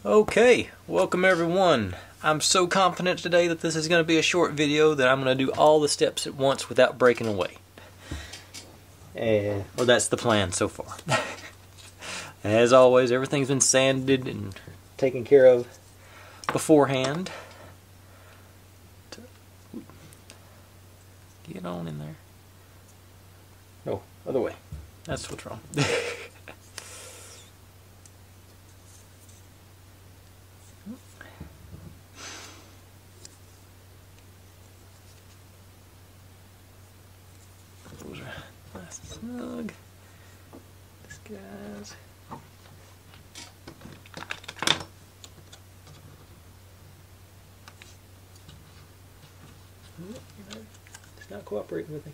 Okay, welcome everyone. I'm so confident today that this is going to be a short video that I'm going to do all the steps at once without breaking away. Well, that's the plan so far. As always, everything's been sanded and taken care of beforehand. Get on in there. No, other way. That's what's wrong. Those are nice and snug. This guy's. It's not cooperating with me.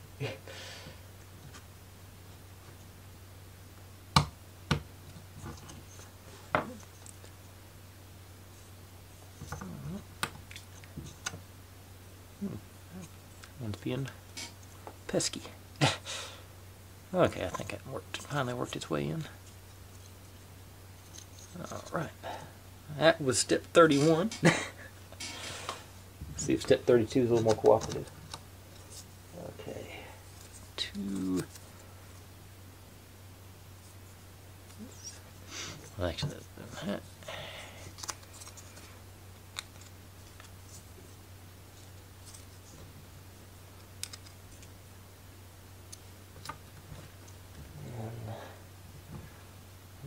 One's being pesky. Okay, I think it finally worked its way in. Alright. That was step 31. See if step 32 is a little more cooperative. Okay. 2. Well, actually, that.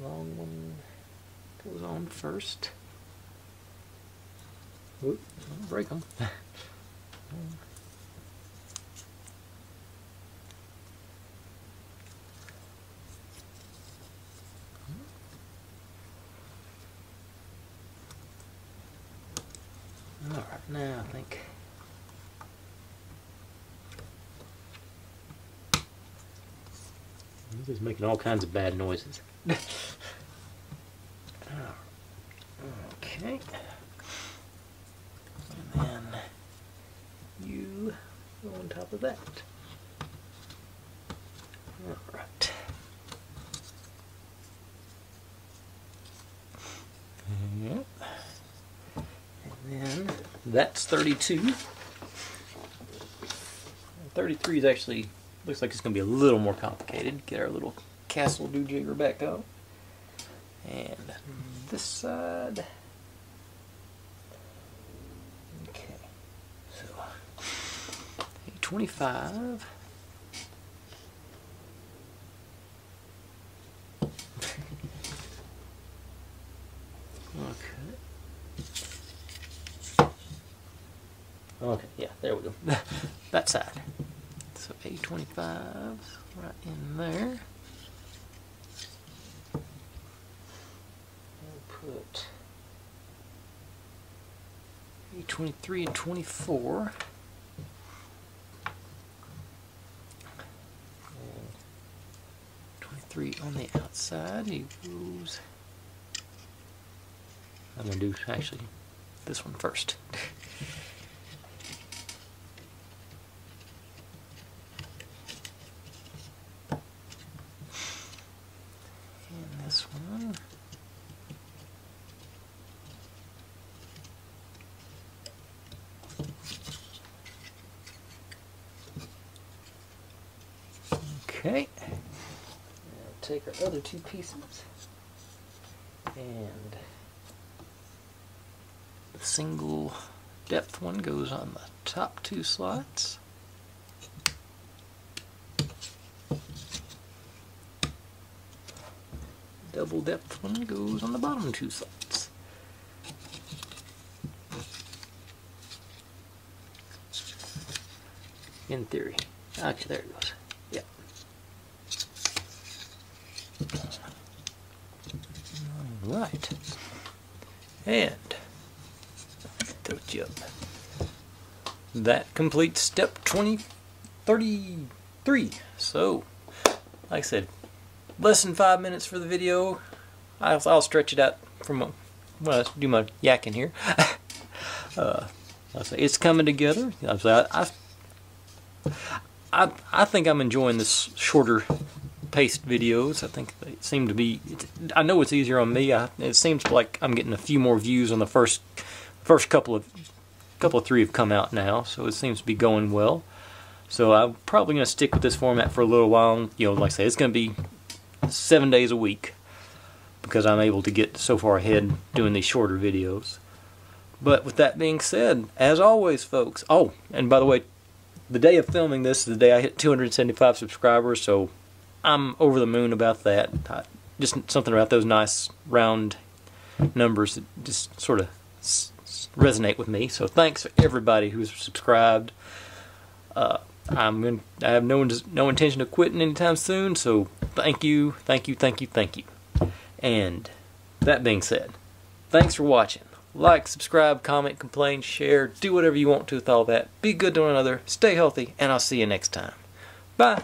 Long one goes on first. Oop, don't break them. Alright, now I think this is making all kinds of bad noises. Okay. And then you go on top of that. Alright. Yep. And then that's 32. 33 is actually, looks like it's going to be a little more complicated. Get our little castle do-jigger back up. And this side. Okay. So, 25. Okay. Okay, yeah, there we go. That side. So A25's right in there. We'll put A23 and 24. And 23 on the outside. He goes. I'm going to do actually this one first. And this one. Okay. Now take our other two pieces and the single depth one goes on the top two slots. Double depth one goes on the bottom two slots. In theory. Okay, there it goes. Yep. Alright. And tote you up. That completes step 33. So, like I said, less than 5 minutes for the video. I'll stretch it out from when I do my yakking here. I'll say it's coming together. I think I'm enjoying this shorter paced videos. I think they seem to be. I know it's easier on me. It seems like I'm getting a few more views on the first couple of three have come out now, so it seems to be going well. So I'm probably going to stick with this format for a little while. You know, like I say, it's going to be 7 days a week because I'm able to get so far ahead doing these shorter videos. But with that being said, as always, folks. Oh, and by the way, the day of filming this is the day I hit 275 subscribers, so I'm over the moon about that. Just something about those nice round numbers that just sort of resonate with me. So thanks for everybody who's subscribed. I have no intention of quitting anytime soon, so thank you. And that being said, thanks for watching. Like, subscribe, comment, complain, share, do whatever you want to with all that. Be good to one another, stay healthy, and I'll see you next time. Bye.